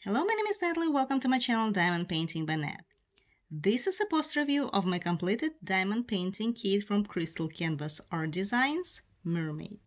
Hello, my name is Natalie. Welcome to my channel Diamond Painting by Nat. This is a post review of my completed diamond painting kit from Crystal Canvas Art Designs, Mermaid.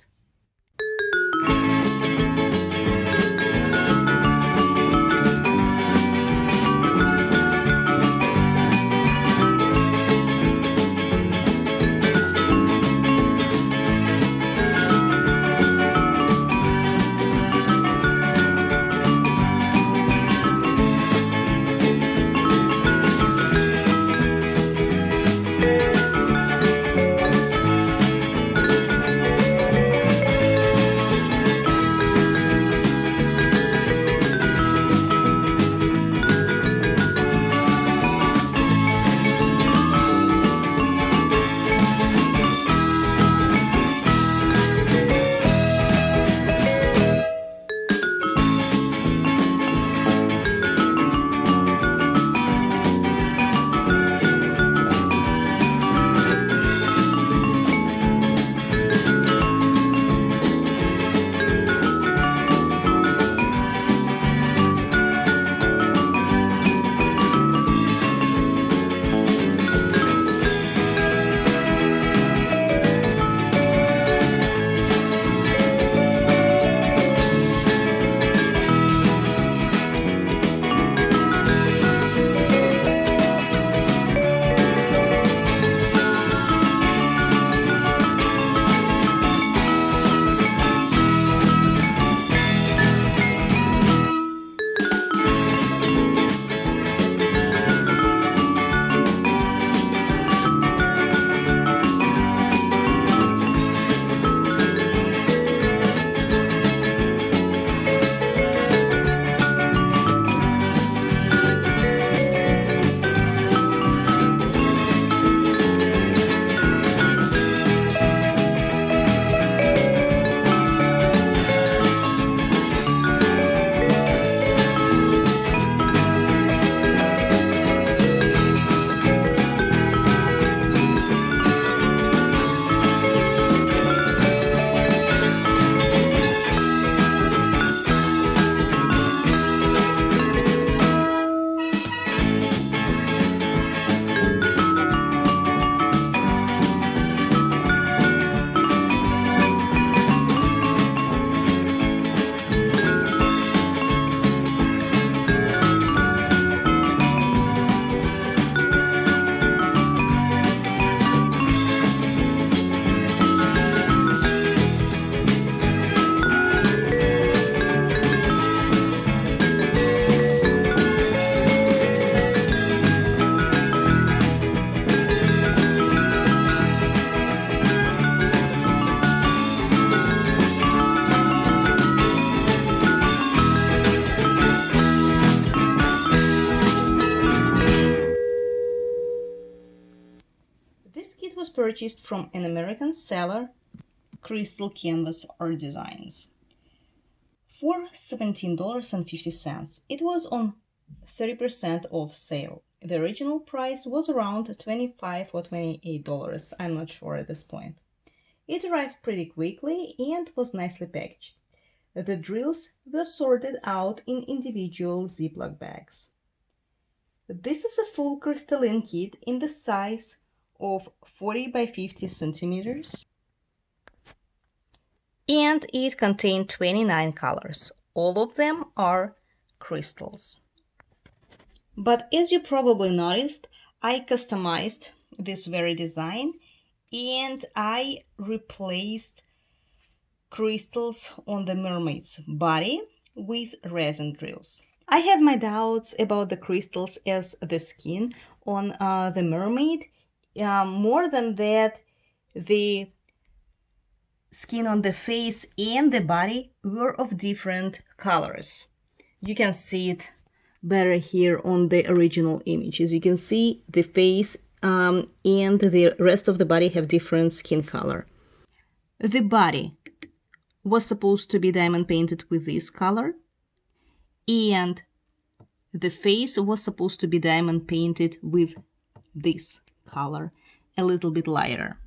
This kit was purchased from an American seller, Crystal Canvas Art Designs, for $17.50. It was on 30% off sale. The original price was around $25 or $28. I'm not sure at this point. It arrived pretty quickly and was nicely packaged. The drills were sorted out in individual Ziploc bags. This is a full crystalline kit in the size of 40 by 50 centimeters, and it contained 29 colors. All of them are crystals. But as you probably noticed, I customized this very design and I replaced crystals on the mermaid's body with resin drills. I had my doubts about the crystals as the skin on the mermaid. More than that, the skin on the face and the body were of different colors. You can see it better here on the original image. As you can see, the face and the rest of the body have different skin color. The body was supposed to be diamond painted with this color, and the face was supposed to be diamond painted with this color, a little bit lighter.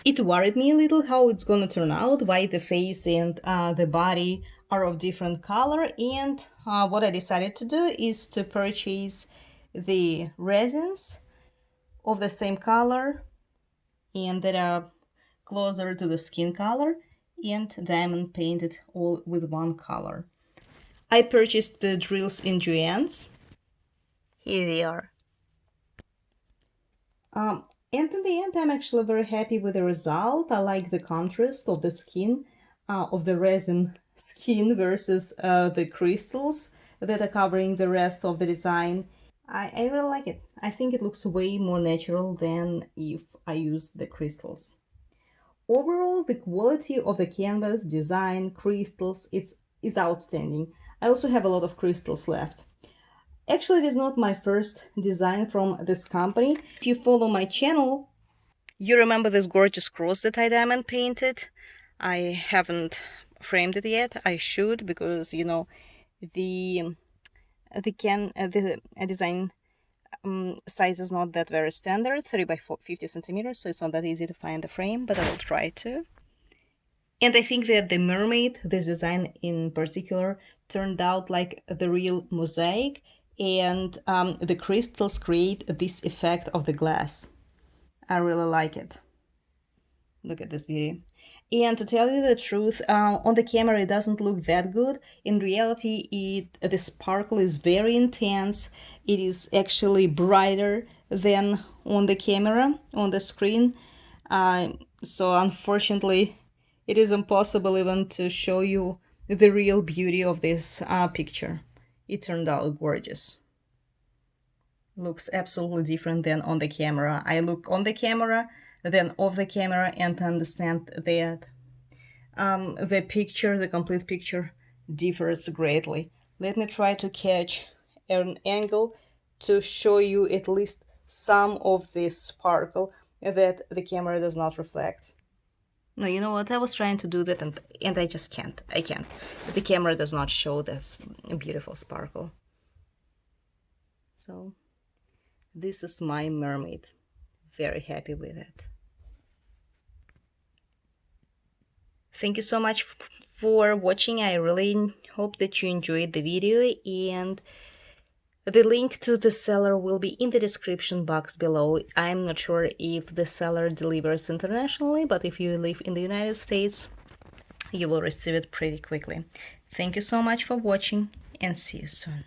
It worried me a little how it's gonna turn out, why the face and the body are of different color, and what I decided to do is to purchase the resins of the same color and that are closer to the skin color, and diamond paint it all with one color. I purchased the drills in Joann's. Here they are. And in the end, I'm actually very happy with the result. I like the contrast of the skin, of the resin skin versus the crystals that are covering the rest of the design. I really like it. I think it looks way more natural than if I use the crystals. Overall, the quality of the canvas, design, crystals, is outstanding. I also have a lot of crystals left. Actually, it is not my first design from this company. If you follow my channel, you remember this gorgeous cross that I diamond painted. I haven't framed it yet. I should, because you know the design size is not that very standard, 3 by 50 centimeters, so it's not that easy to find the frame, but I will try to. And I think that the Mermaid, this design in particular, turned out like the real mosaic, and the crystals create this effect of the glass. I really like it. Look at this beauty. And to tell you the truth, on the camera it doesn't look that good. In reality, the sparkle is very intense. It is actually brighter than on the camera, on the screen. So unfortunately, it is impossible even to show you the real beauty of this picture. It turned out gorgeous. Looks absolutely different than on the camera. I look on the camera, then off the camera, and understand that the picture, the complete picture, differs greatly. Let me try to catch an angle to show you at least some of this sparkle that the camera does not reflect. No, you know what? I was trying to do that and I just can't. I can't. The camera does not show this beautiful sparkle. So this is my mermaid. Very happy with it. Thank you so much for watching. I really hope that you enjoyed the video, and the link to the seller will be in the description box below. I'm not sure if the seller delivers internationally, but if you live in the United States, you will receive it pretty quickly. Thank you so much for watching, and see you soon.